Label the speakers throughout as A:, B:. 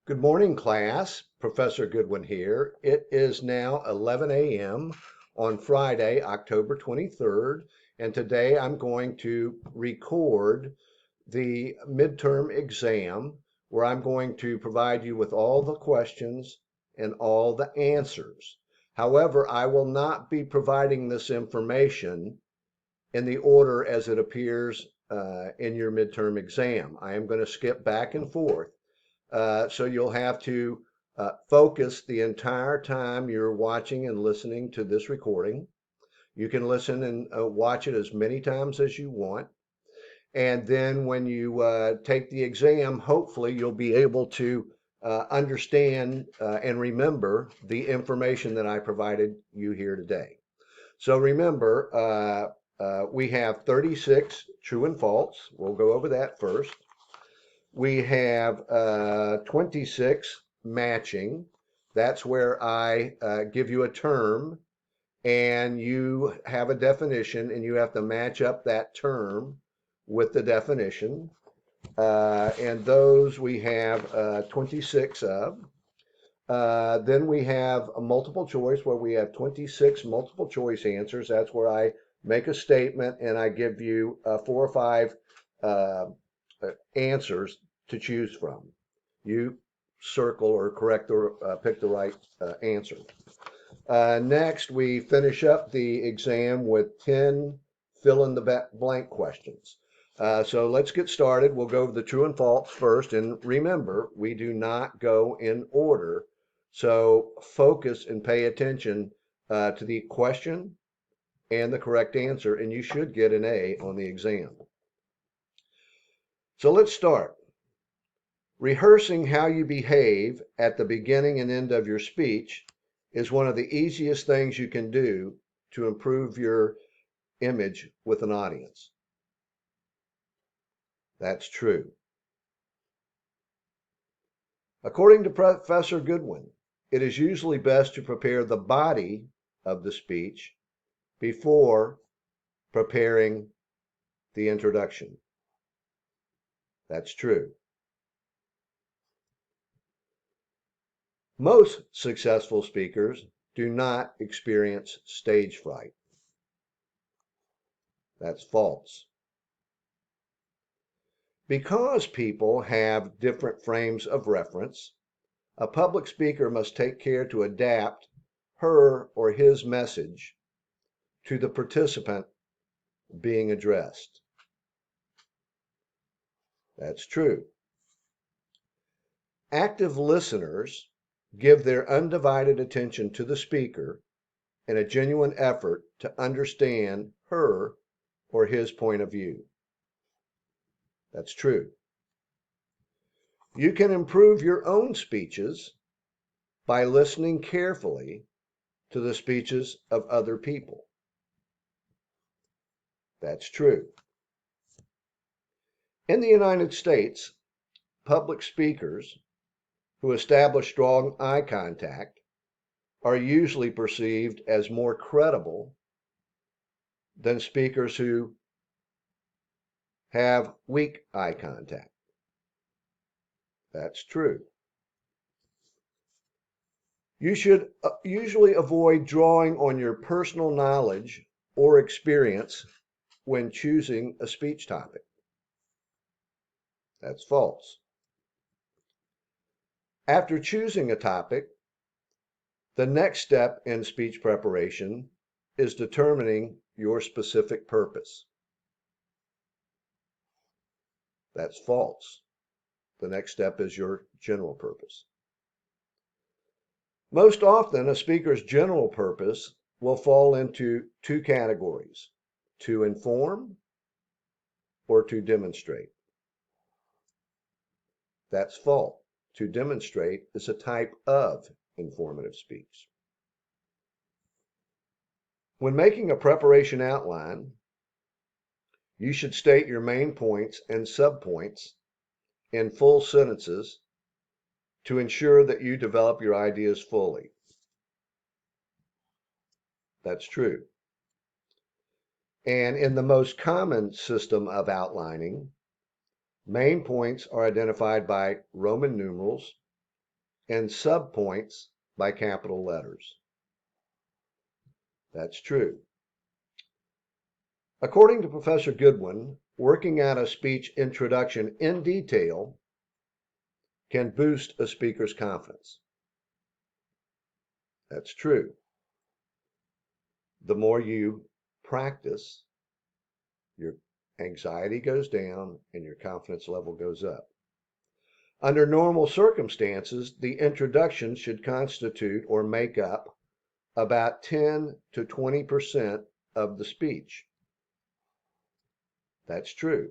A: Good morning, class. Professor Goodwin here. It is now 11 a.m. on Friday, October 23rd, and today I'm going to record the midterm exam where I'm going to provide you with all the questions and all the answers. However, I will not be providing this information in the order as it appears in your midterm exam. I am going to skip back and forth. So you'll have to focus the entire time you're watching and listening to this recording. You can listen and watch it as many times as you want. And then when you take the exam, hopefully you'll be able to understand and remember the information that I provided you here today. So remember, we have 36 true and false. We'll go over that first. We have 26 matching. That's where I give you a term and you have a definition and you have to match up that term with the definition. And those we have 26 of. Then we have a multiple choice where we have 26 multiple choice answers. That's where I make a statement and I give you 4 or 5 answers to choose from. You circle or correct or pick the right answer. Next, we finish up the exam with 10 fill in the blank questions. So let's get started. We'll go over the true and false first. And remember, we do not go in order. So focus and pay attention to the question and the correct answer, and you should get an A on the exam. So let's start. Rehearsing how you behave at the beginning and end of your speech is one of the easiest things you can do to improve your image with an audience. That's true. According to Professor Goodwin, it is usually best to prepare the body of the speech before preparing the introduction. That's true. Most successful speakers do not experience stage fright. That's false. Because people have different frames of reference, a public speaker must take care to adapt her or his message to the participant being addressed. That's true. Active listeners give their undivided attention to the speaker in a genuine effort to understand her or his point of view. That's true. You can improve your own speeches by listening carefully to the speeches of other people. That's true. In the United States, public speakers who establish strong eye contact are usually perceived as more credible than speakers who have weak eye contact. That's true. You should usually avoid drawing on your personal knowledge or experience when choosing a speech topic. That's false. After choosing a topic, the next step in speech preparation is determining your specific purpose. That's false. The next step is your general purpose. Most often, a speaker's general purpose will fall into 2 categories: to inform or to demonstrate. That's false. To demonstrate is a type of informative speech. When making a preparation outline, you should state your main points and subpoints in full sentences to ensure that you develop your ideas fully. That's true. And in the most common system of outlining, main points are identified by Roman numerals and subpoints by capital letters. That's true. According to Professor Goodwin, working out a speech introduction in detail can boost a speaker's confidence. That's true. The more you practice, your anxiety goes down and your confidence level goes up. Under normal circumstances, the introduction should constitute or make up about 10 to 20% of the speech. That's true.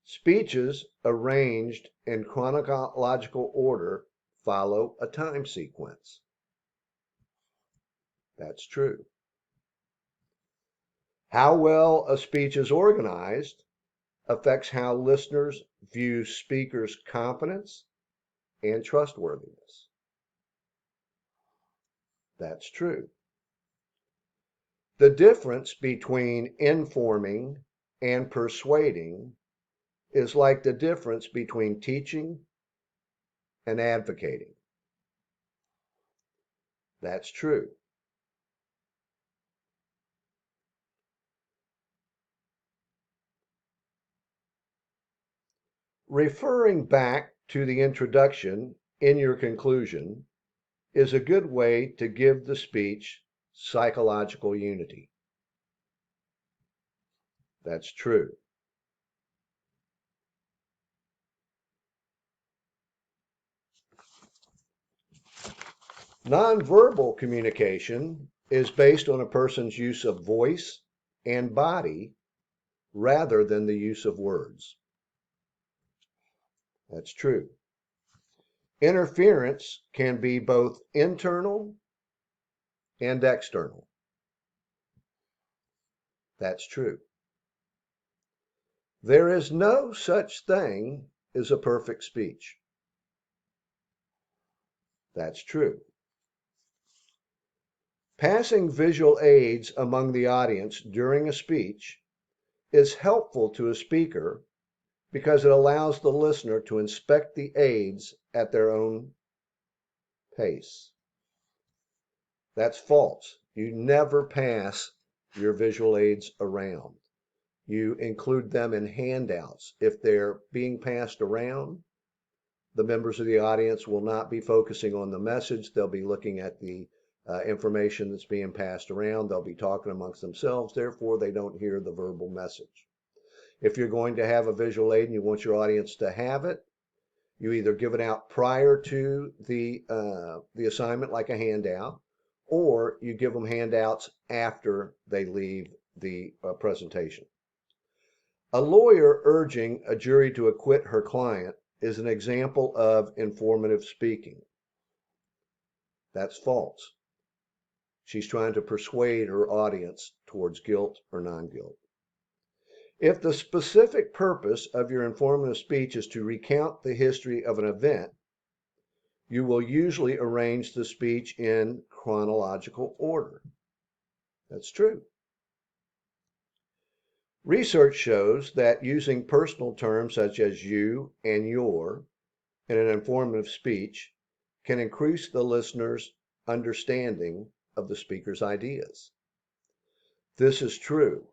A: Speeches arranged in chronological order follow a time sequence. That's true. How well a speech is organized affects how listeners view speakers' competence and trustworthiness. That's true. The difference between informing and persuading is like the difference between teaching and advocating. That's true. Referring back to the introduction in your conclusion is a good way to give the speech psychological unity. That's true. Nonverbal communication is based on a person's use of voice and body rather than the use of words. That's true. Interference can be both internal and external. That's true. There is no such thing as a perfect speech. That's true. Passing visual aids among the audience during a speech is helpful to a speaker because it allows the listener to inspect the aids at their own pace. That's false. You never pass your visual aids around. You include them in handouts. If they're being passed around, the members of the audience will not be focusing on the message. They'll be looking at the information that's being passed around. They'll be talking amongst themselves. Therefore, they don't hear the verbal message. If you're going to have a visual aid and you want your audience to have it, you either give it out prior to the assignment like a handout, or you give them handouts after they leave the presentation. A lawyer urging a jury to acquit her client is an example of informative speaking. That's false. She's trying to persuade her audience towards guilt or non-guilt. If the specific purpose of your informative speech is to recount the history of an event, you will usually arrange the speech in chronological order. That's true. Research shows that using personal terms such as you and your in an informative speech can increase the listener's understanding of the speaker's ideas. This is true.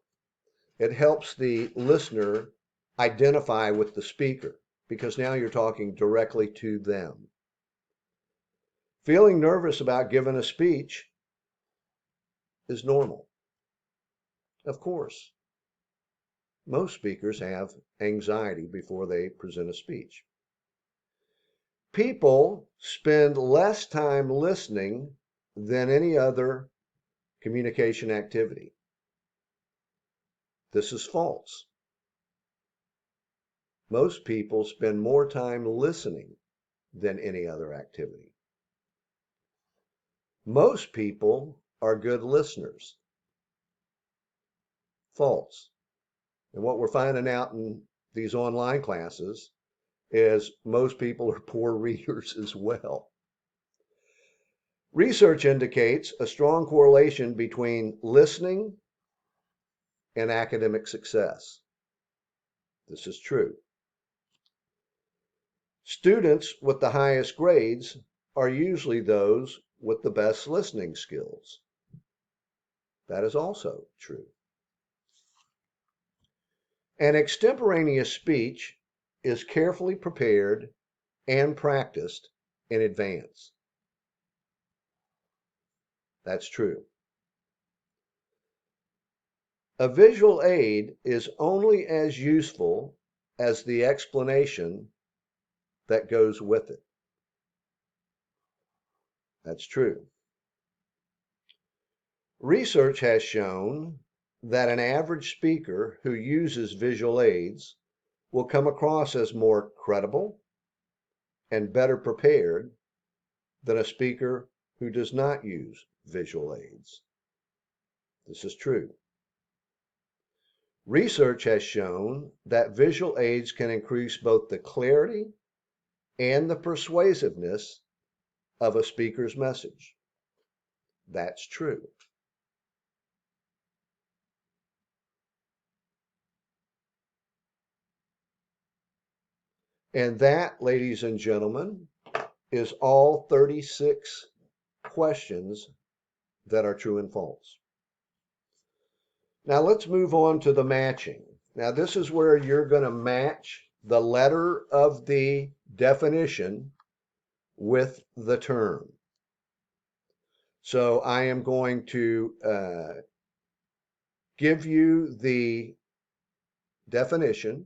A: It helps the listener identify with the speaker because now you're talking directly to them. Feeling nervous about giving a speech is normal. Of course, most speakers have anxiety before they present a speech. People spend less time listening than any other communication activity. This is false. Most people spend more time listening than any other activity. Most people are good listeners. False. And what we're finding out in these online classes is most people are poor readers as well. Research indicates a strong correlation between listening and academic success. This is true. Students with the highest grades are usually those with the best listening skills. That is also true. An extemporaneous speech is carefully prepared and practiced in advance. That's true. A visual aid is only as useful as the explanation that goes with it. That's true. Research has shown that an average speaker who uses visual aids will come across as more credible and better prepared than a speaker who does not use visual aids. This is true. Research has shown that visual aids can increase both the clarity and the persuasiveness of a speaker's message. That's true. And that, ladies and gentlemen, is all 36 questions that are true and false. Now let's move on to the matching. Now this is where you're going to match the letter of the definition with the term. So I am going to give you the definition,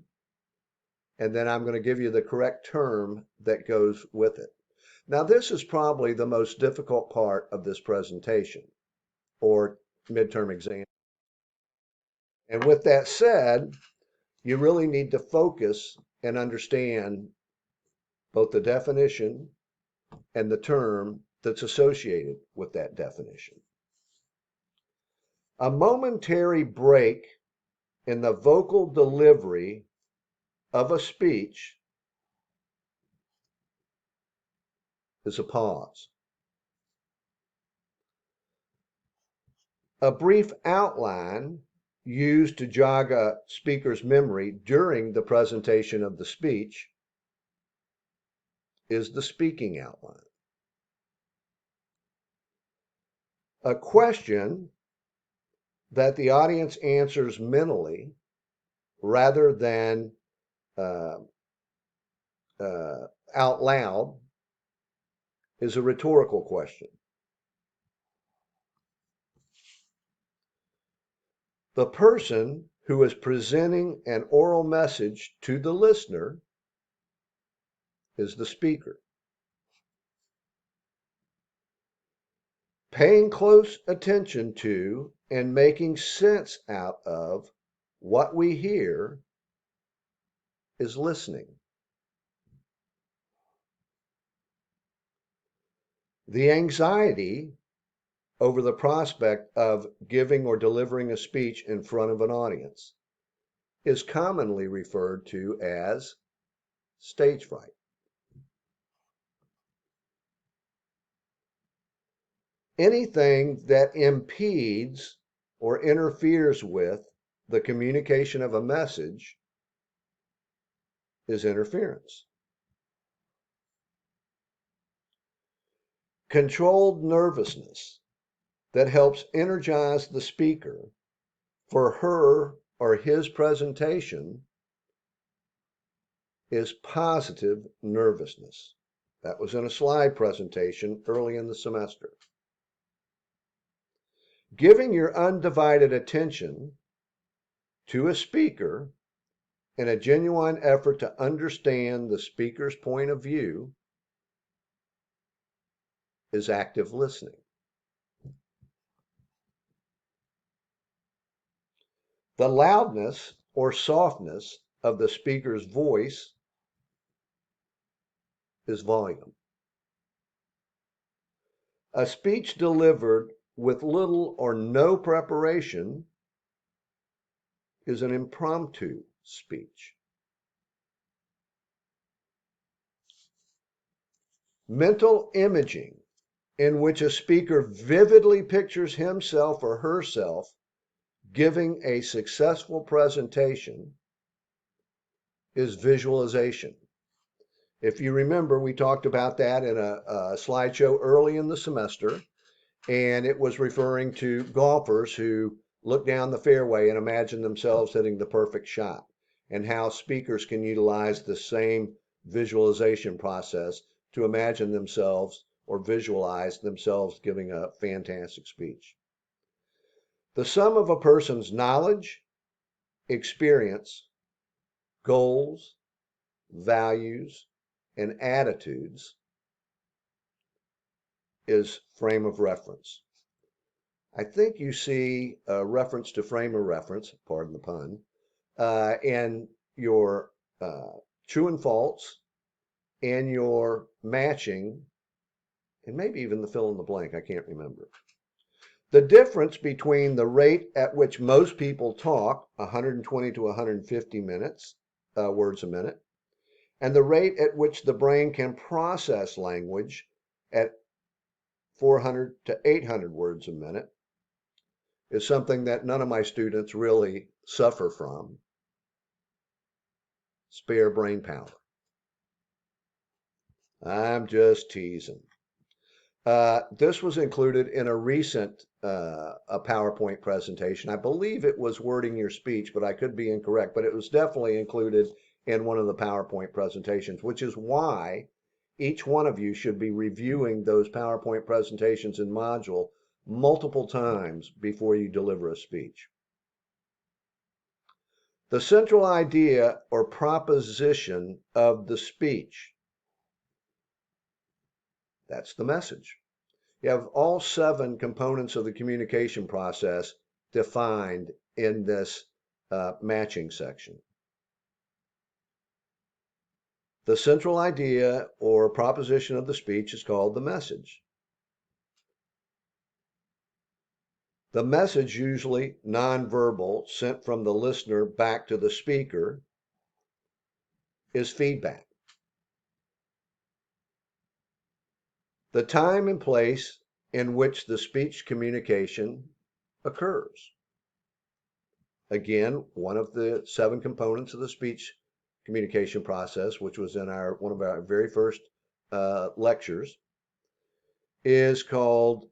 A: and then I'm going to give you the correct term that goes with it. Now this is probably the most difficult part of this presentation or midterm exam. And with that said, you really need to focus and understand both the definition and the term that's associated with that definition. A momentary break in the vocal delivery of a speech is a pause. A brief outline used to jog a speaker's memory during the presentation of the speech is the speaking outline. A question that the audience answers mentally rather than out loud is a rhetorical question. The person who is presenting an oral message to the listener is the speaker. Paying close attention to and making sense out of what we hear is listening. The anxiety over the prospect of giving or delivering a speech in front of an audience is commonly referred to as stage fright. Anything that impedes or interferes with the communication of a message is interference. Controlled nervousness that helps energize the speaker for her or his presentation is positive nervousness. That was in a slide presentation early in the semester. Giving your undivided attention to a speaker in a genuine effort to understand the speaker's point of view is active listening. The loudness or softness of the speaker's voice is volume. A speech delivered with little or no preparation is an impromptu speech. Mental imaging, in which a speaker vividly pictures himself or herself giving a successful presentation, is visualization. If you remember, we talked about that in a slideshow early in the semester, and it was referring to golfers who look down the fairway and imagine themselves hitting the perfect shot, and how speakers can utilize the same visualization process to imagine themselves or visualize themselves giving a fantastic speech. The sum of a person's knowledge, experience, goals, values, and attitudes is frame of reference. I think you see a reference to frame of reference, pardon the pun, in your true and false, and your matching, and maybe even the fill in the blank, I can't remember. The difference between the rate at which most people talk, 120 to 150 words a minute, and the rate at which the brain can process language at 400 to 800 words a minute is something that none of my students really suffer from. Spare brain power. I'm just teasing. This was included in a recent a PowerPoint presentation. I believe it was Wording Your Speech, but I could be incorrect. But it was definitely included in one of the PowerPoint presentations, which is why each one of you should be reviewing those PowerPoint presentations in module multiple times before you deliver a speech. The central idea or proposition of the speech. That's the message. You have all 7 components of the communication process defined in this matching section. The central idea or proposition of the speech is called the message. The message, usually nonverbal, sent from the listener back to the speaker, is feedback. The time and place in which the speech communication occurs. Again, one of the 7 components of the speech communication process, which was in one of our very first lectures, is called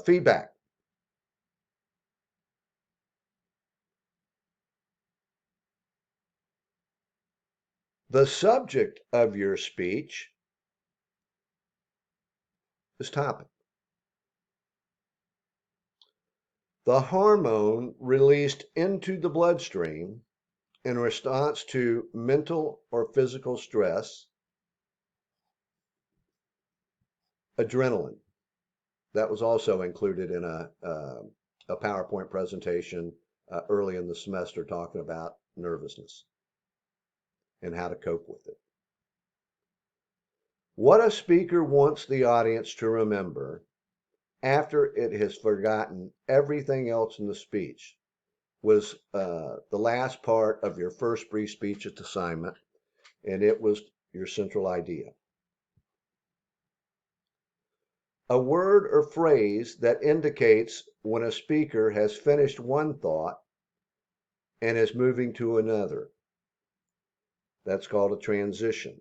A: feedback. The subject of your speech is topic. The hormone released into the bloodstream in response to mental or physical stress, adrenaline. That was also included in a PowerPoint presentation early in the semester talking about nervousness and how to cope with it. What a speaker wants the audience to remember after it has forgotten everything else in the speech was the last part of your first brief speech assignment, and it was your central idea. A word or phrase that indicates when a speaker has finished one thought and is moving to another. That's called a transition.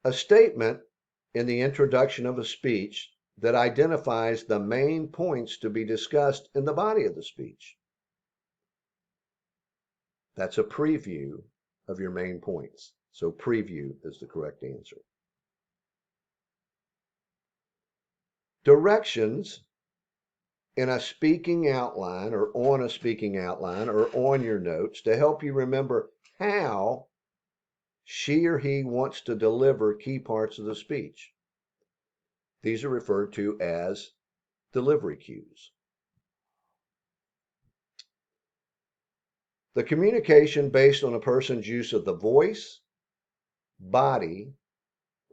A: A statement in the introduction of a speech that identifies the main points to be discussed in the body of the speech. That's a preview of your main points. So preview is the correct answer. Directions in a speaking outline or on a speaking outline or on your notes to help you remember how she or he wants to deliver key parts of the speech. These are referred to as delivery cues. The communication based on a person's use of the voice, body,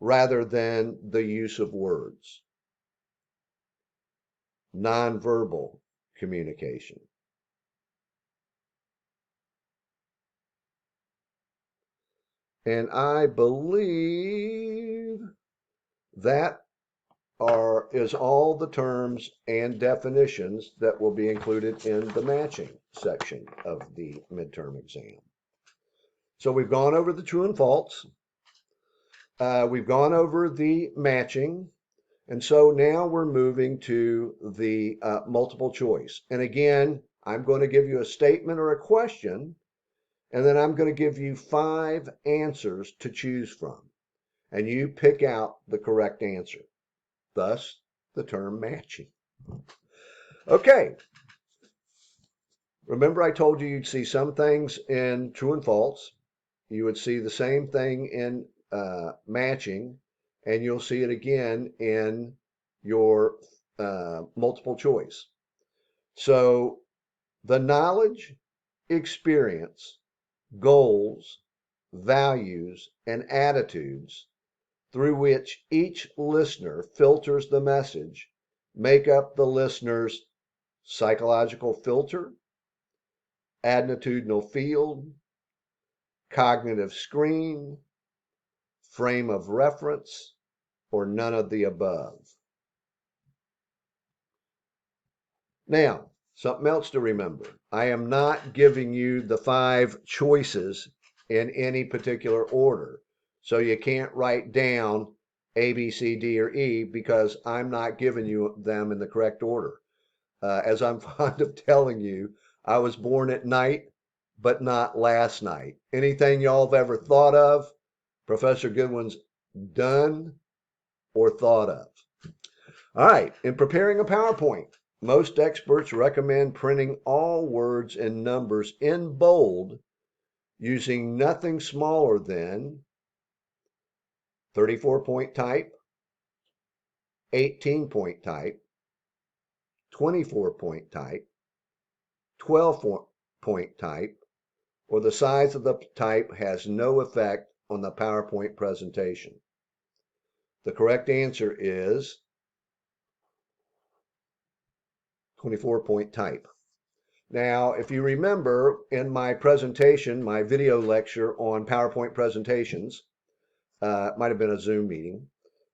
A: rather than the use of words. Nonverbal communication. And I believe that is all the terms and definitions that will be included in the matching section of the midterm exam. So we've gone over the true and false. We've gone over the matching. And so now we're moving to the multiple choice. And again, I'm going to give you a statement or a question, and then I'm going to give you 5 answers to choose from. And you pick out the correct answer. Thus, the term matching. Okay. Remember I told you you'd see some things in true and false. You would see the same thing in matching, and you'll see it again in your multiple choice. So the knowledge, experience, goals, values, and attitudes through which each listener filters the message make up the listener's psychological filter, attitudinal field, cognitive screen, frame of reference, or none of the above. Now, something else to remember. I am not giving you the 5 choices in any particular order. So you can't write down A, B, C, D, or E because I'm not giving you them in the correct order. As I'm fond of telling you, I was born at night, but not last night. Anything y'all have ever thought of, Professor Goodwin's done or thought of. All right, in preparing a PowerPoint, most experts recommend printing all words and numbers in bold using nothing smaller than 34-point type, 18-point type, 24-point type, 12-point type, or the size of the type has no effect on the PowerPoint presentation. The correct answer is 24-point type. Now, if you remember in my presentation, my video lecture on PowerPoint presentations, it might have been a Zoom meeting,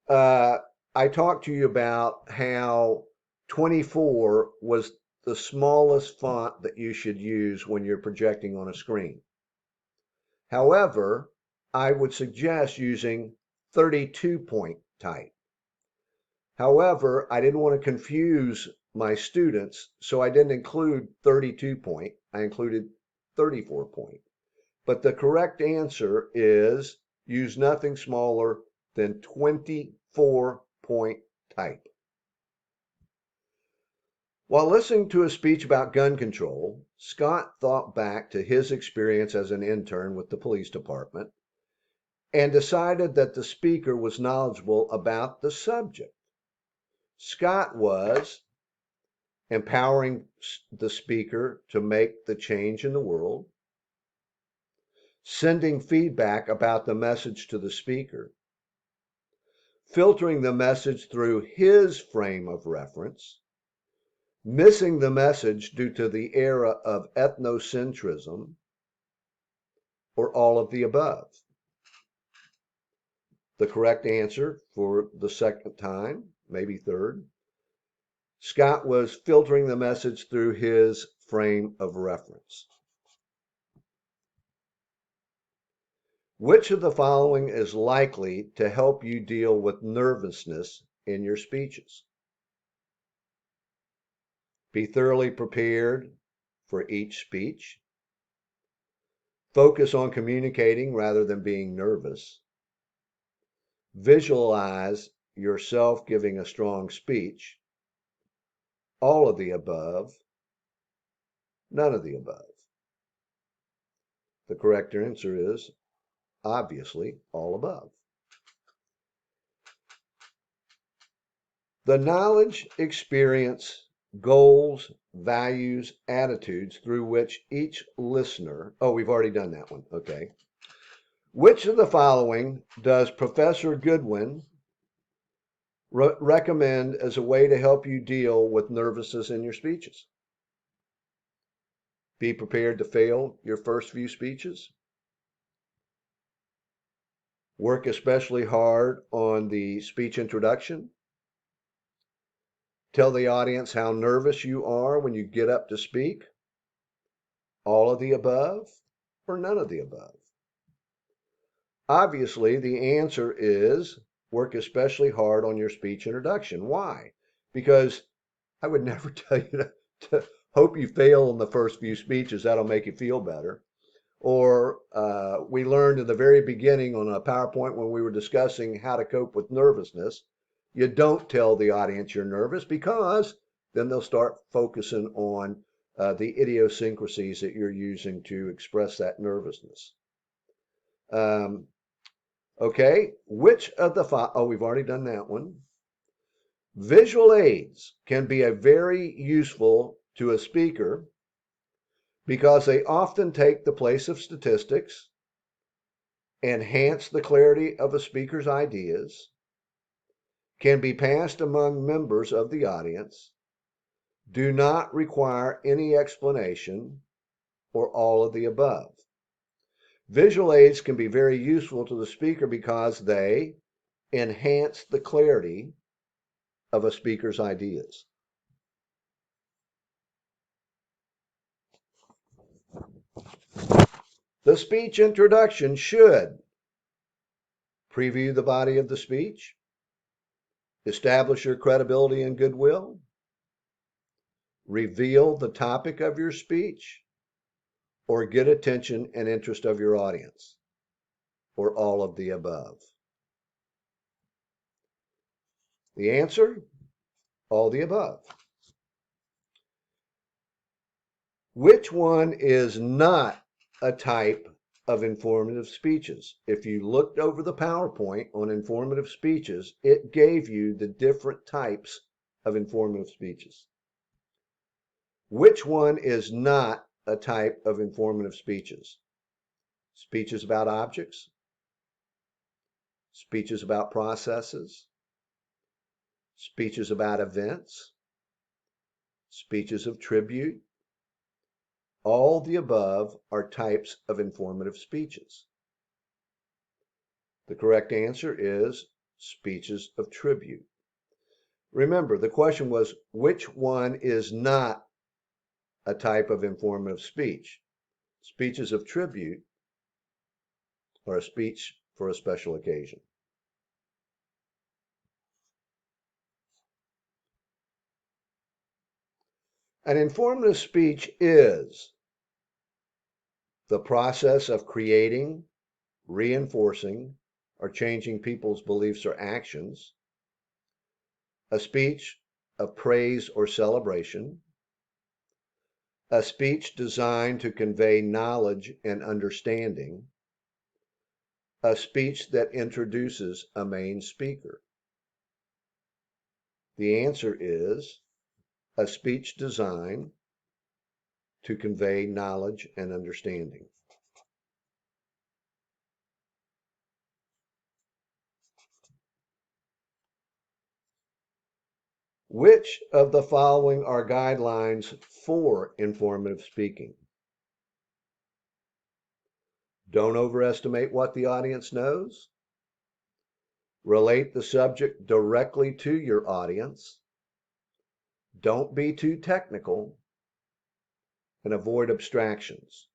A: I talked to you about how 24 was the smallest font that you should use when you're projecting on a screen. However, I would suggest using 32-point type. However, I didn't want to confuse my students, so I didn't include 32-point. I included 34-point. But the correct answer is use nothing smaller than 24-point type. While listening to a speech about gun control, Scott thought back to his experience as an intern with the police department and decided that the speaker was knowledgeable about the subject. Scott was empowering the speaker to make the change in the world, sending feedback about the message to the speaker, filtering the message through his frame of reference, missing the message due to the era of ethnocentrism, or all of the above. The correct answer for the second time, maybe third, Scott was filtering the message through his frame of reference. Which of the following is likely to help you deal with nervousness in your speeches? Be thoroughly prepared for each speech. Focus on communicating rather than being nervous. Visualize yourself giving a strong speech. All of the above. None of the above. The correct answer is obviously all above. The knowledge, experience, goals, values, attitudes through which each listener, oh, we've already done that one, okay. Which of the following does Professor Goodwin recommend as a way to help you deal with nervousness in your speeches? Be prepared to fail your first few speeches. Work especially hard on the speech introduction. Tell the audience how nervous you are when you get up to speak? All of the above or none of the above? Obviously, the answer is work especially hard on your speech introduction. Why? Because I would never tell you to hope you fail in the first few speeches. That'll make you feel better. Or we learned in the very beginning on a PowerPoint when we were discussing how to cope with nervousness, you don't tell the audience you're nervous because then they'll start focusing on the idiosyncrasies that you're using to express that nervousness. Okay, which of the five, oh, we've already done that one. Visual aids can be very useful to a speaker because they often take the place of statistics, enhance the clarity of a speaker's ideas, can be passed among members of the audience, do not require any explanation, or all of the above. Visual aids can be very useful to the speaker because they enhance the clarity of a speaker's ideas. The speech introduction should preview the body of the speech, establish your credibility and goodwill, reveal the topic of your speech, or get attention and interest of your audience, or all of the above. The answer, all the above. Which one is not a type of informative speeches? If you looked over the PowerPoint on informative speeches, it gave you the different types of informative speeches. Which one is not a type of informative speeches? Speeches about objects, speeches about processes, speeches about events, speeches of tribute. All the above are types of informative speeches. The correct answer is speeches of tribute. Remember, the question was, which one is not a type of informative speech? Speeches of tribute are a speech for a special occasion. An informative speech is the process of creating, reinforcing, or changing people's beliefs or actions, a speech of praise or celebration, a speech designed to convey knowledge and understanding, a speech that introduces a main speaker. The answer is a speech designed to convey knowledge and understanding. Which of the following are guidelines for informative speaking? Don't overestimate what the audience knows. Relate the subject directly to your audience. Don't be too technical. And avoid abstractions.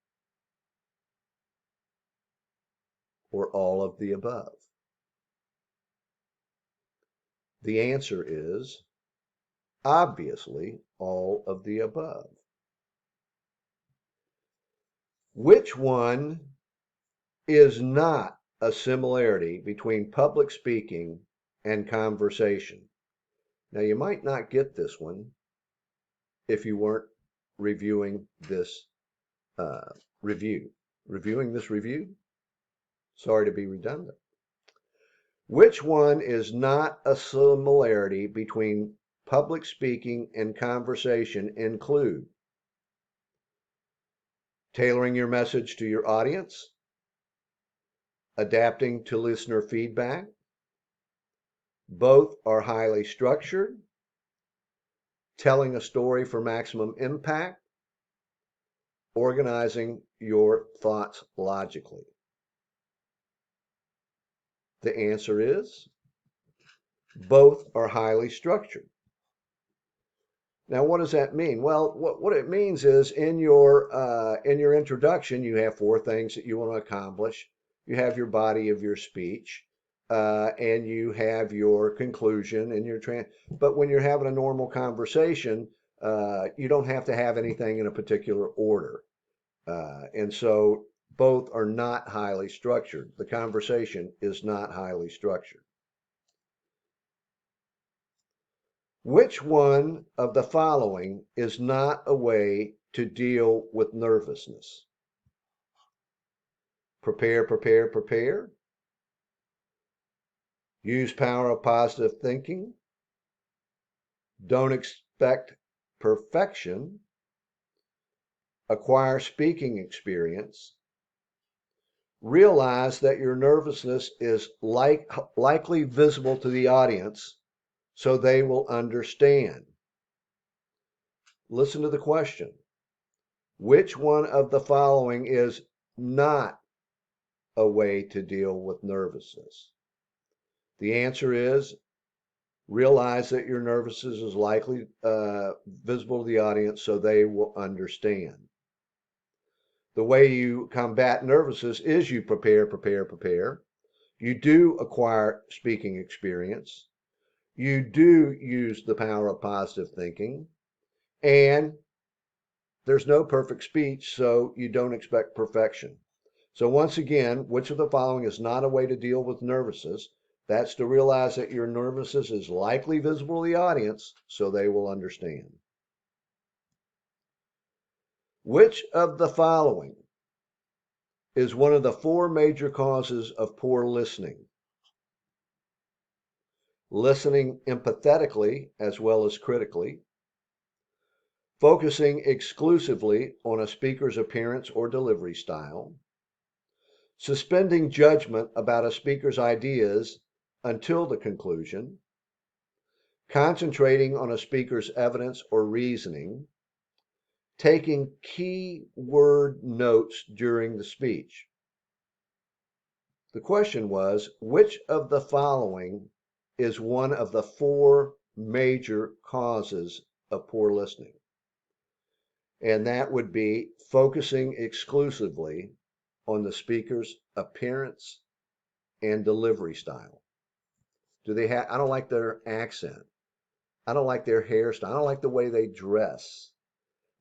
A: Or all of the above. The answer is obviously all of the above. Which one is not a similarity between public speaking and conversation? Now, you might not get this one if you weren't reviewing this Reviewing this review? Sorry to be redundant. Which one is not a similarity between public speaking and conversation? Include tailoring your message to your audience, adapting to listener feedback. Both are highly structured, telling a story for maximum impact, organizing your thoughts logically. The answer is both are highly structured. Now, what does that mean? Well, what it means is in your introduction, you have four things that you want to accomplish. You have your body of your speech, and you have your conclusion and But when you're having a normal conversation, you don't have to have anything in a particular order, and so both are not highly structured. The conversation is not highly structured. Which one of the following is not a way to deal with nervousness? Prepare, prepare, prepare. Use power of positive thinking. Don't expect perfection. Acquire speaking experience. Realize that your nervousness is likely visible to the audience, so they will understand. Listen to the question. Which one of the following is not a way to deal with nervousness? The answer is realize that your nervousness is likely visible to the audience, so they will understand. The way you combat nervousness is you prepare, prepare, prepare. You do acquire speaking experience. You do use the power of positive thinking. And there's no perfect speech, so you don't expect perfection. So once again, which of the following is not a way to deal with nervousness? That's to realize that your nervousness is likely visible to the audience, so they will understand. Which of the following is one of the four major causes of poor listening? Listening empathetically as well as critically. Focusing exclusively on a speaker's appearance or delivery style. Suspending judgment about a speaker's ideas until the conclusion, concentrating on a speaker's evidence or reasoning, taking key word notes during the speech. The question was, which of the following is one of the four major causes of poor listening? And that would be focusing exclusively on the speaker's appearance and delivery style. I don't like their accent. I don't like their hairstyle. I don't like the way they dress.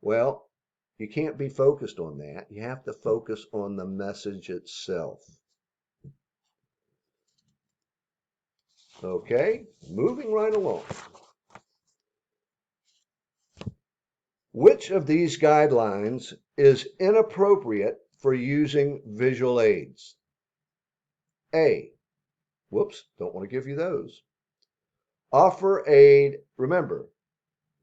A: Well, you can't be focused on that. You have to focus on the message itself. Okay, moving right along. Which of these guidelines is inappropriate for using visual aids? A, whoops, don't want to give you those. Offer aid, remember,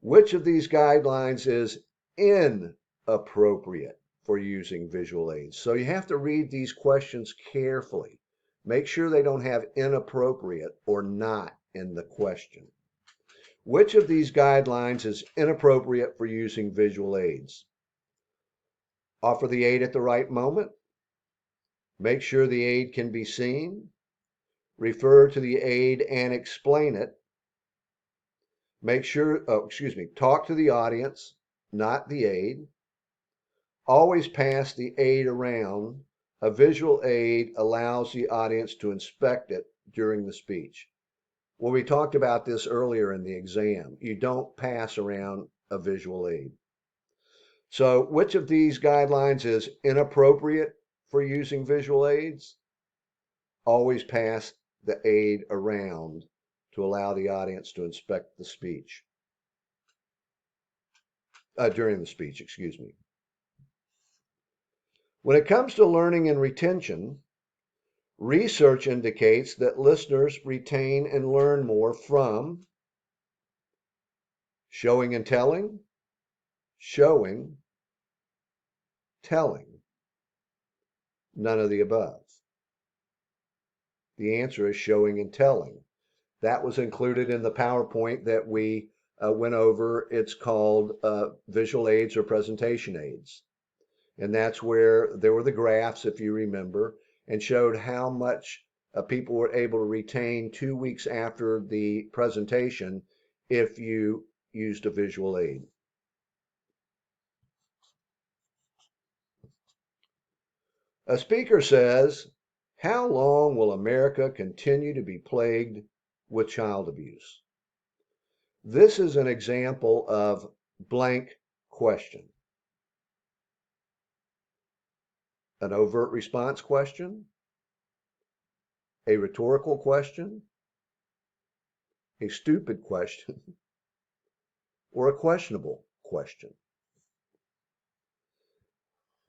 A: which of these guidelines is inappropriate for using visual aids? So you have to read these questions carefully. Make sure they don't have inappropriate or not in the question. Which of these guidelines is inappropriate for using visual aids? Offer the aid at the right moment. Make sure the aid can be seen. Refer to the aid and explain it. Talk to the audience, not the aid. Always pass the aid around. A visual aid allows the audience to inspect it during the speech. Well, we talked about this earlier in the exam. You don't pass around a visual aid. So which of these guidelines is inappropriate for using visual aids? Always pass the aid around to allow the audience to inspect the speech. During the speech, excuse me. When it comes to learning and retention, research indicates that listeners retain and learn more from showing and telling, showing, telling. None of the above. The answer is showing and telling. That was included in the PowerPoint that we went over. It's called visual aids or presentation aids. And that's where there were the graphs, if you remember, and showed how much people were able to retain 2 weeks after the presentation if you used a visual aid. A speaker says, "How long will America continue to be plagued with child abuse?" This is an example of blank question. An overt response question, a rhetorical question, a stupid question, or a questionable question.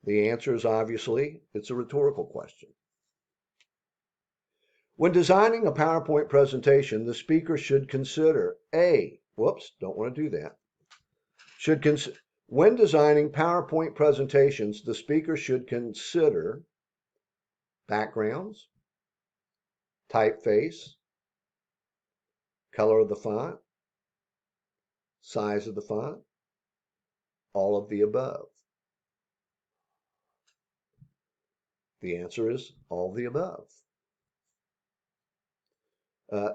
A: The answer is obviously, it's a rhetorical question. When designing a PowerPoint presentation, the speaker should consider don't want to do that. When designing PowerPoint presentations, the speaker should consider backgrounds, typeface, color of the font, size of the font, all of the above. The answer is all of the above.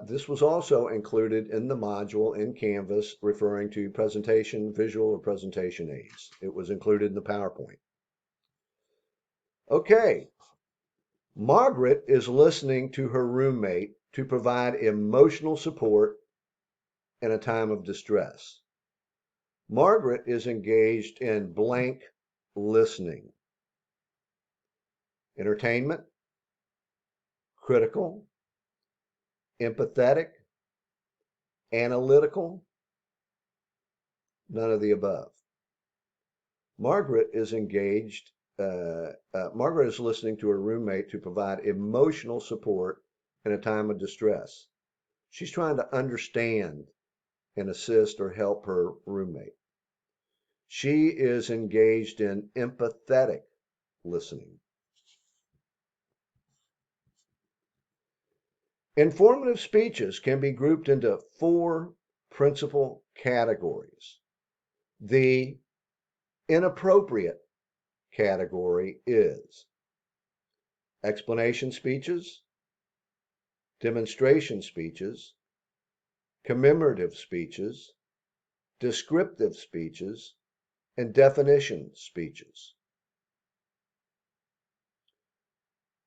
A: This was also included in the module in Canvas referring to presentation, visual or presentation aids. It was included in the PowerPoint. Okay, Margaret is listening to her roommate to provide emotional support in a time of distress. Margaret is engaged in blank listening. Entertainment, critical, empathetic, analytical, none of the above. Margaret is listening to her roommate to provide emotional support in a time of distress. She's trying to understand and assist or help her roommate. She is engaged in empathetic listening. Informative speeches can be grouped into 4 principal categories. The inappropriate category is explanation speeches, demonstration speeches, commemorative speeches, descriptive speeches, and definition speeches.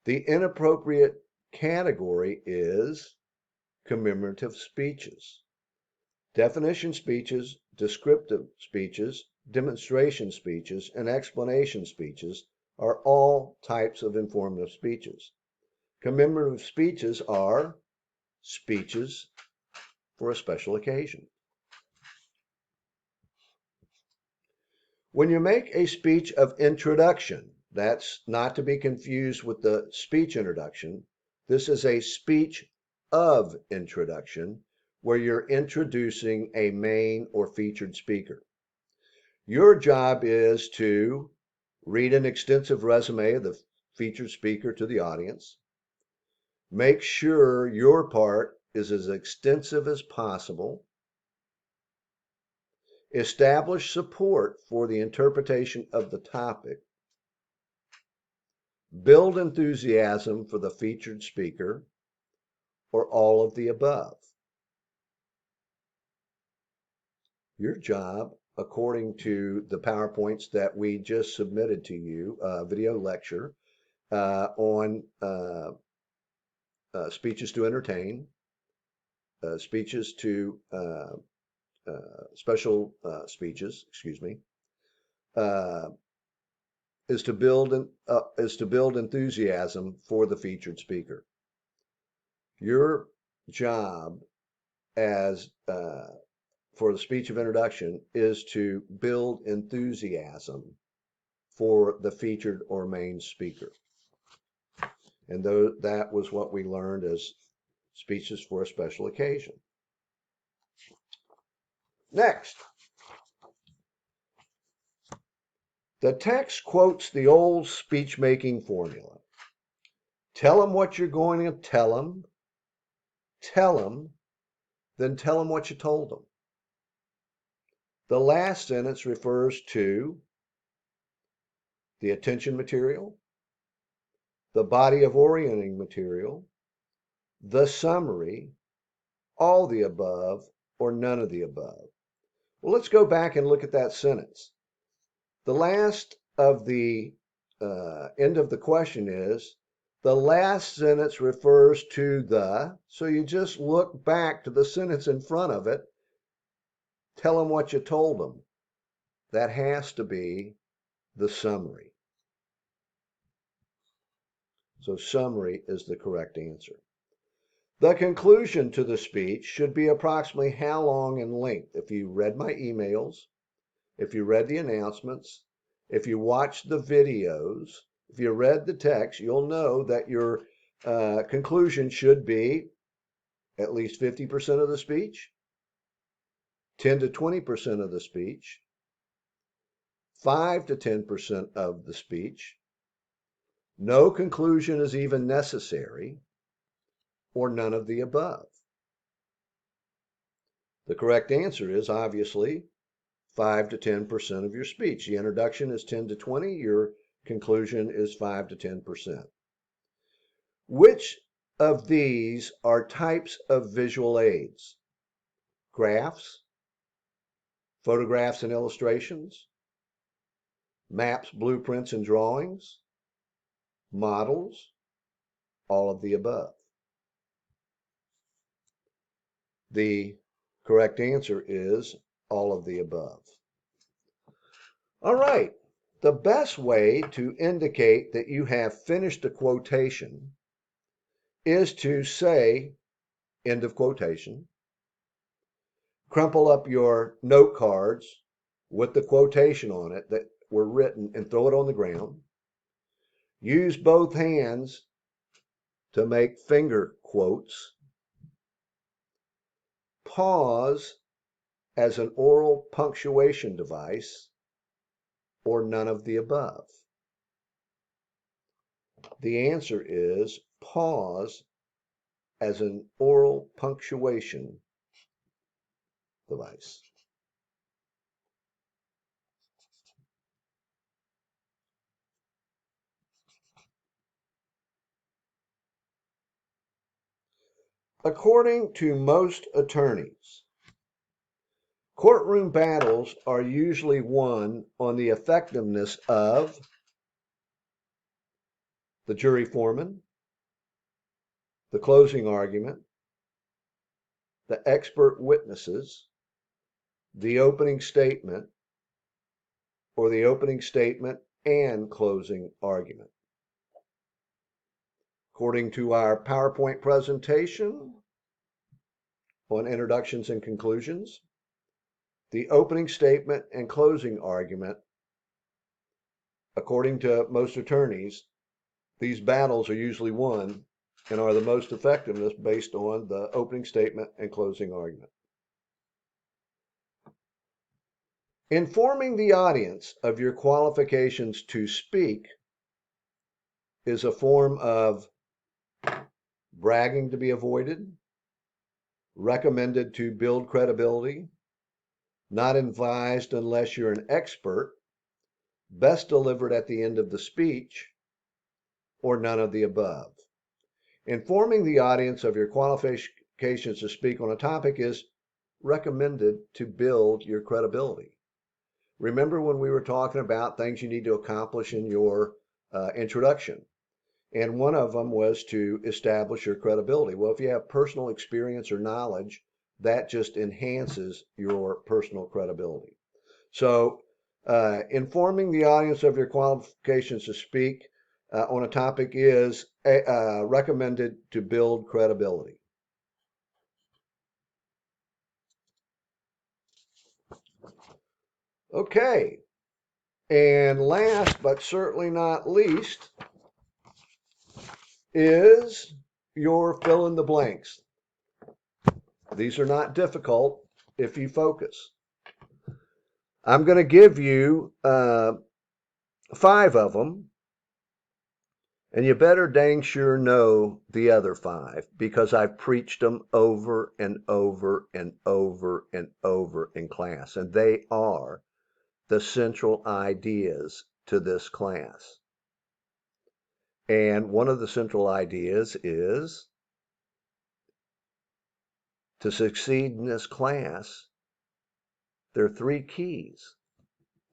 A: The inappropriate category is commemorative speeches. Definition speeches, descriptive speeches, demonstration speeches, and explanation speeches are all types of informative speeches. Commemorative speeches are speeches for a special occasion. When you make a speech of introduction, that's not to be confused with the speech introduction. This is a speech of introduction where you're introducing a main or featured speaker. Your job is to read an extensive resume of the featured speaker to the audience. Make sure your part is as extensive as possible. Establish support for the interpretation of the topic. Build enthusiasm for the featured speaker, or all of the above. Your job, according to the PowerPoints that we just submitted to you, video lecture on speeches to entertain, speeches to special speeches, is to build enthusiasm for the featured speaker. Your job as for the speech of introduction is to build enthusiasm for the featured or main speaker. And that was what we learned as speeches for a special occasion. Next, the text quotes the old speech-making formula. Tell them what you're going to tell them, then tell them what you told them. The last sentence refers to the attention material, the body of orienting material, the summary, all the above, or none of the above. Well, let's go back and look at that sentence. The last of the end of the question is, the last sentence refers to the, so you just look back to the sentence in front of it, tell them what you told them. That has to be the summary. So summary is the correct answer. The conclusion to the speech should be approximately how long in length? If you read my emails, if you read the announcements, if you watched the videos, if you read the text, you'll know that your conclusion should be at least 50% of the speech, 10 to 20% of the speech, 5 to 10% of the speech, no conclusion is even necessary, or none of the above. The correct answer is obviously 5 to 10% of your speech. The introduction is 10 to 20, your conclusion is 5 to 10%. Which of these are types of visual aids? Graphs, photographs and illustrations, maps, blueprints, and drawings, models, all of the above. The correct answer is all of the above. All right. The best way to indicate that you have finished a quotation is to say, end of quotation, crumple up your note cards with the quotation on it that were written and throw it on the ground. Use both hands to make finger quotes. Pause as an oral punctuation device, or none of the above. The answer is pause as an oral punctuation device. According to most attorneys, courtroom battles are usually won on the effectiveness of the jury foreman, the closing argument, the expert witnesses, the opening statement, or the opening statement and closing argument. According to our PowerPoint presentation on introductions and conclusions, the opening statement and closing argument, according to most attorneys, these battles are usually won and are the most effectiveness based on the opening statement and closing argument. Informing the audience of your qualifications to speak is a form of bragging to be avoided, recommended to build credibility, not advised unless you're an expert, best delivered at the end of the speech, or none of the above. Informing the audience of your qualifications to speak on a topic is recommended to build your credibility. Remember when we were talking about things you need to accomplish in your introduction? And one of them was to establish your credibility. Well, if you have personal experience or knowledge, that just enhances your personal credibility. So informing the audience of your qualifications to speak on a topic is recommended to build credibility. Okay, and last but certainly not least is your fill in the blanks. These are not difficult if you focus. I'm going to give you 5 of them, and you better dang sure know the other 5 because I've preached them over and over and over and over in class, and they are the central ideas to this class. And one of the central ideas is to succeed in this class, There are three keys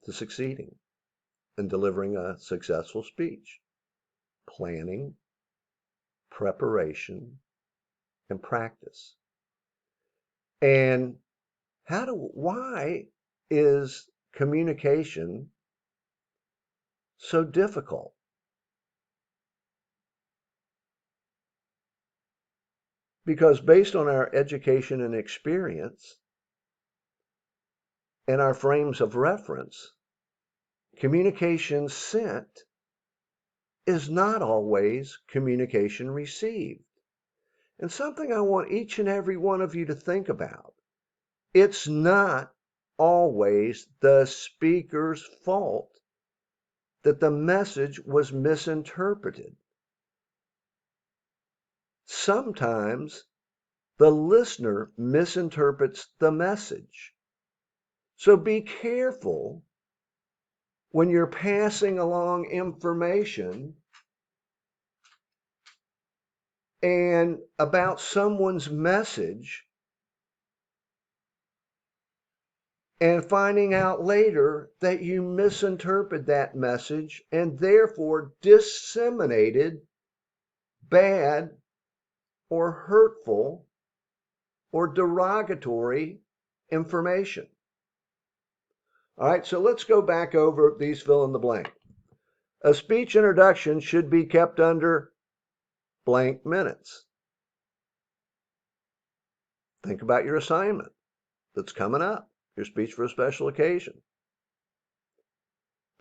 A: to succeeding in delivering a successful speech: planning, preparation, and practice. And why is communication so difficult? Because based on our education and experience and our frames of reference, communication sent is not always communication received. And something I want each and every one of you to think about: it's not always the speaker's fault that the message was misinterpreted. Sometimes the listener misinterprets the message. So be careful when you're passing along information and about someone's message and finding out later that you misinterpreted that message and therefore disseminated bad or hurtful or derogatory information. All right, so let's go back over these fill in the blank. A speech introduction should be kept under blank minutes. Think about your assignment that's coming up, your speech for a special occasion.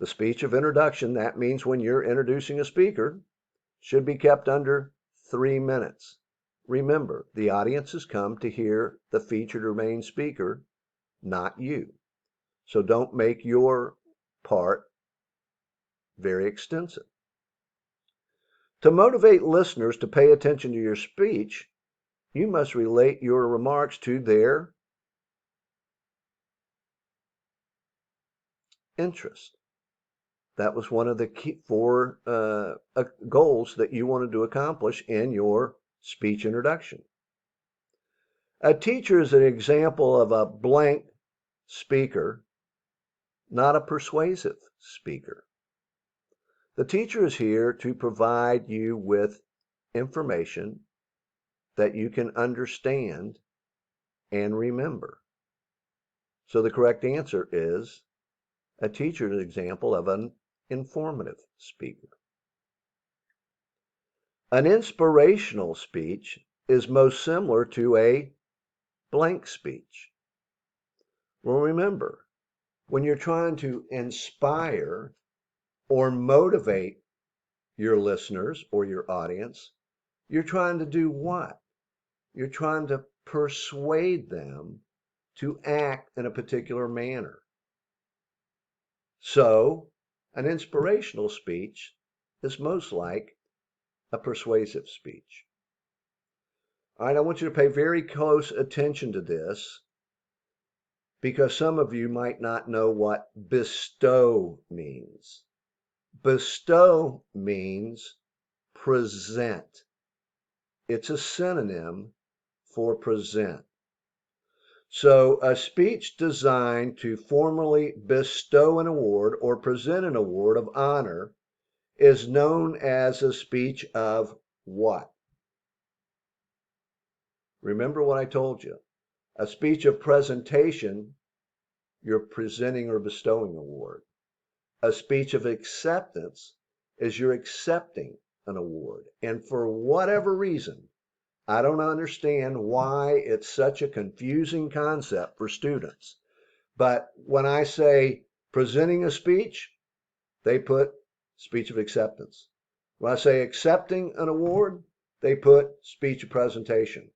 A: The speech of introduction, that means when you're introducing a speaker, should be kept under 3 minutes. Remember, the audience has come to hear the featured or main speaker, not you. So don't make your part very extensive. To motivate listeners to pay attention to your speech, you must relate your remarks to their interest. That was one of the key 4 goals that you wanted to accomplish in your speech introduction. A teacher is an example of a blank speaker, not a persuasive speaker. The teacher is here to provide you with information that you can understand and remember. So the correct answer is a teacher is an example of an informative speaker. An inspirational speech is most similar to a blank speech. Well, remember, when you're trying to inspire or motivate your listeners or your audience, you're trying to do what? You're trying to persuade them to act in a particular manner. So, an inspirational speech is most like a persuasive speech. All right, I want you to pay very close attention to this because some of you might not know what bestow means. Bestow means present. It's a synonym for present. So a speech designed to formally bestow an award or present an award of honor is known as a speech of what? Remember what I told you. A speech of presentation, you're presenting or bestowing an award. A speech of acceptance is you're accepting an award. And for whatever reason, I don't understand why it's such a confusing concept for students. But when I say presenting a speech, they put speech of acceptance. When I say accepting an award, they put speech of presentation.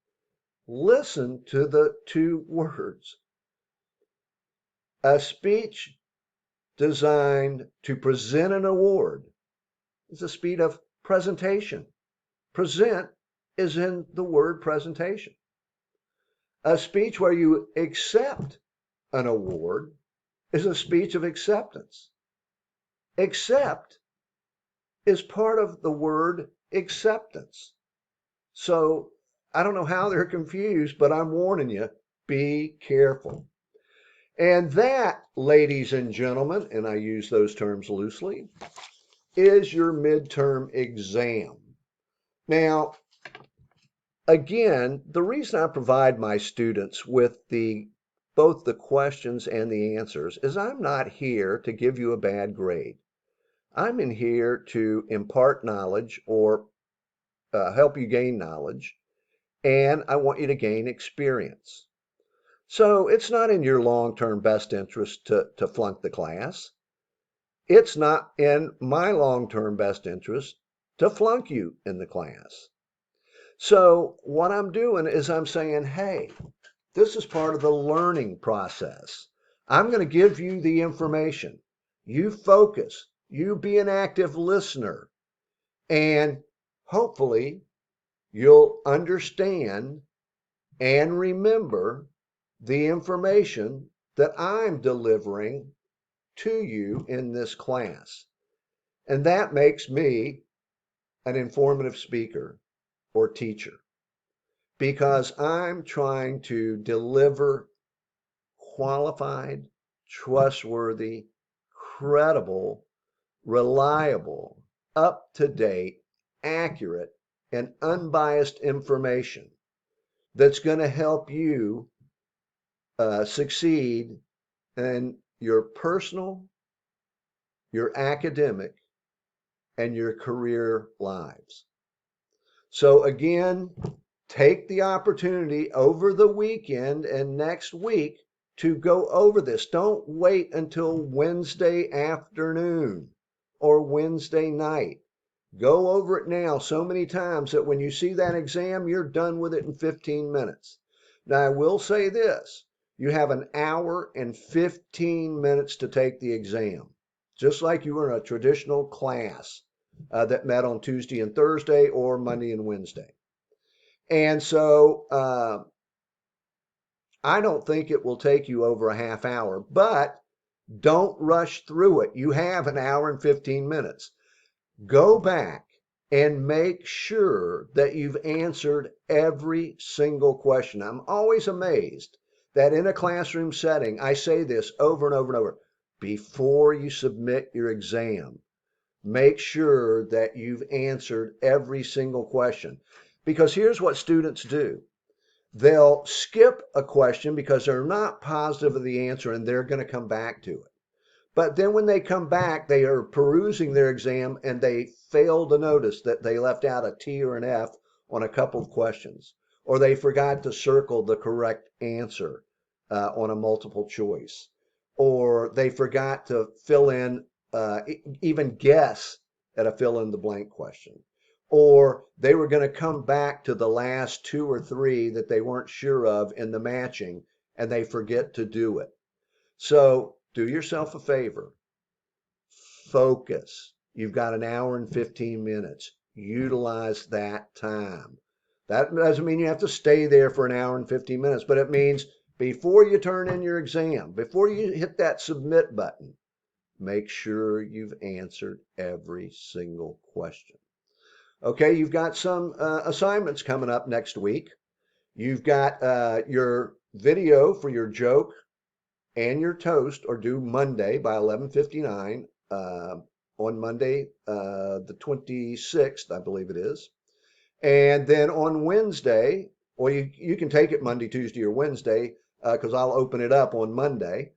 A: Listen to the 2 words. A speech designed to present an award is a speech of presentation. Present is in the word presentation. A speech where you accept an award is a speech of acceptance. Accept is part of the word acceptance. So I don't know how they're confused, but I'm warning you, be careful. And that, ladies and gentlemen, and I use those terms loosely, is your midterm exam. Now, again, the reason I provide my students with both the questions and the answers is I'm not here to give you a bad grade. I'm in here to impart knowledge or help you gain knowledge, and I want you to gain experience. So it's not in your long-term best interest to flunk the class. It's not in my long-term best interest to flunk you in the class. So what I'm doing is I'm saying, hey, this is part of the learning process. I'm going to give you the information. You focus, you be an active listener, and hopefully you'll understand and remember the information that I'm delivering to you in this class. And that makes me an informative speaker or teacher because I'm trying to deliver qualified, trustworthy, credible, reliable, up to date, accurate, and unbiased information that's going to help you succeed in your personal, your academic, and your career lives. So, again, take the opportunity over the weekend and next week to go over this. Don't wait until Wednesday afternoon or Wednesday night. Go over it now so many times that when you see that exam, you're done with it in 15 minutes. Now, I will say this. You have an hour and 15 minutes to take the exam, just like you were in a traditional class that met on Tuesday and Thursday or Monday and Wednesday. And so I don't think it will take you over a half hour, but don't rush through it. You have an hour and 15 minutes. Go back and make sure that you've answered every single question. I'm always amazed that in a classroom setting, I say this over and over and over, before you submit your exam, make sure that you've answered every single question. Because here's what students do. They'll skip a question because they're not positive of the answer and they're going to come back to it. But then when they come back, they are perusing their exam and they fail to notice that they left out a T or an F on a couple of questions, or they forgot to circle the correct answer on a multiple choice, or they forgot to fill in, even guess at a fill in the blank question, or they were going to come back to the last two or three that they weren't sure of in the matching and they forget to do it. So do yourself a favor. Focus. You've got an hour and 15 minutes. Utilize that time. That doesn't mean you have to stay there for an hour and 15 minutes, but it means before you turn in your exam, before you hit that submit button, make sure you've answered every single question. Okay, you've got some assignments coming up next week. You've got your video for your joke and your toast are due Monday by 11:59 on Monday, the 26th, I believe it is. And then on Wednesday, well, you can take it Monday, Tuesday, or Wednesday because I'll open it up on Monday,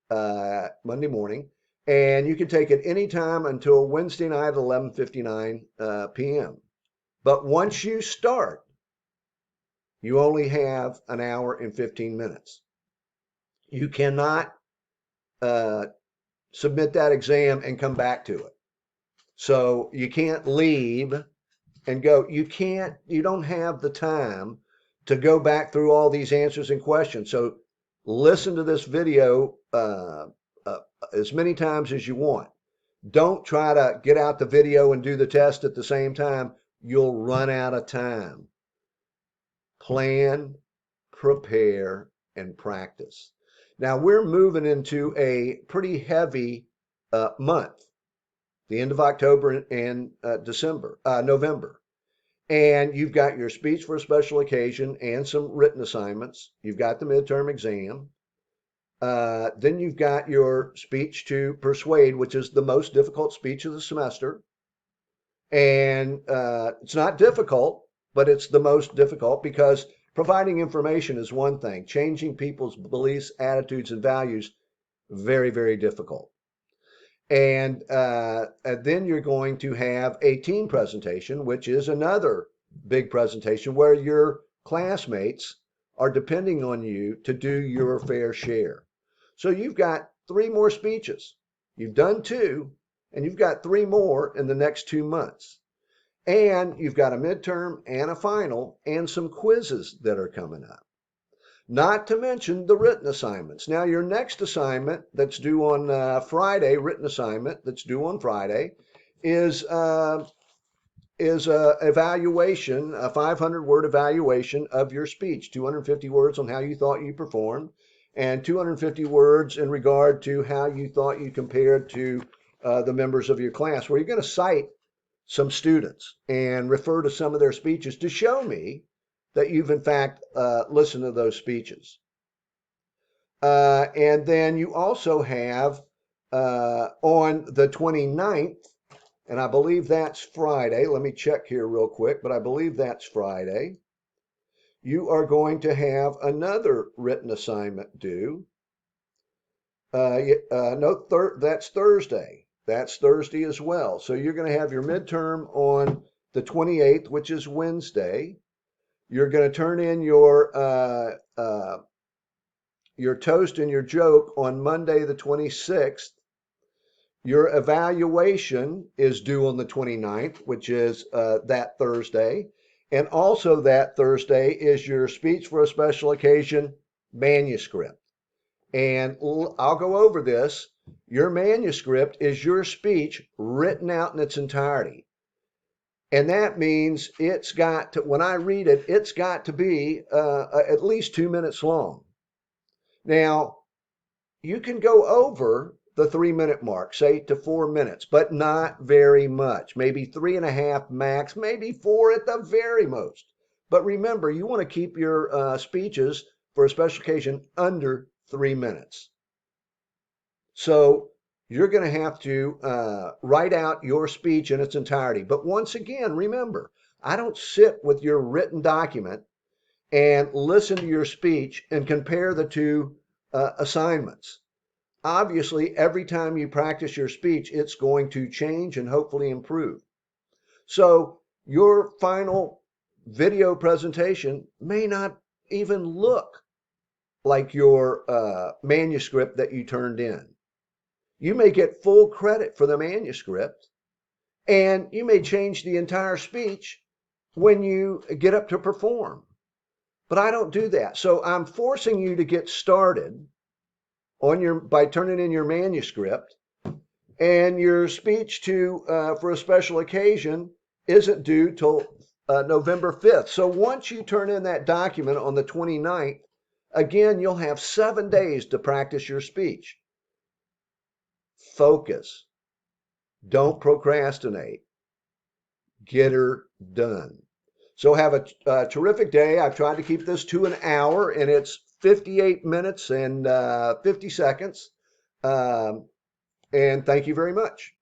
A: Monday morning. And you can take it anytime until Wednesday night at 11:59 p.m. But once you start, you only have an hour and 15 minutes. You cannot submit that exam and come back to it. So you can't leave and go. You don't have the time to go back through all these answers and questions. So listen to this video as many times as you want. Don't try to get out the video and do the test at the same time. You'll run out of time. Plan, prepare, and practice. Now we're moving into a pretty heavy month, the end of October and November. And you've got your speech for a special occasion and some written assignments. You've got the midterm exam. Then you've got your speech to persuade, which is the most difficult speech of the semester. And it's not difficult, but it's the most difficult because providing information is one thing. Changing people's beliefs, attitudes, and values, very, very difficult. And then you're going to have a team presentation, which is another big presentation where your classmates are depending on you to do your fair share. So you've got three more speeches. You've done two, and you've got three more in the next 2 months. And you've got a midterm and a final and some quizzes that are coming up. Not to mention the written assignments. Now, your next assignment that's due on Friday, written assignment that's due on Friday, is a evaluation, a 500-word evaluation of your speech, 250 words on how you thought you performed, and 250 words in regard to how you thought you compared to the members of your class, where you're going to cite some students and refer to some of their speeches to show me that you've in fact listened to those speeches. And then you also have on the 29th, and I believe that's Friday. Let me check here real quick, but I believe that's Friday. You are going to have another written assignment due. That's Thursday. That's Thursday as well. So you're going to have your midterm on the 28th, which is Wednesday. You're going to turn in your toast and your joke on Monday, the 26th. Your evaluation is due on the 29th, which is that Thursday. And also that Thursday is your speech for a special occasion manuscript. And I'll go over this. Your manuscript is your speech written out in its entirety. And that means it's got to, when I read it, it's got to be at least 2 minutes long. Now, you can go over the 3-minute mark, say to 4 minutes, but not very much. Maybe 3.5 max, maybe 4 at the very most. But remember, you want to keep your speeches for a special occasion under 3 minutes. So you're going to have to write out your speech in its entirety. But once again, remember, I don't sit with your written document and listen to your speech and compare the two assignments. Obviously, every time you practice your speech, it's going to change and hopefully improve. So your final video presentation may not even look like your manuscript that you turned in. You may get full credit for the manuscript, and you may change the entire speech when you get up to perform. But I don't do that. So I'm forcing you to get started by turning in your manuscript, and your speech for a special occasion isn't due till November 5th. So once you turn in that document on the 29th, again, you'll have 7 days to practice your speech. Focus. Don't procrastinate. Get her done. So have a terrific day. I've tried to keep this to an hour, and it's 58 minutes and 50 seconds. And thank you very much.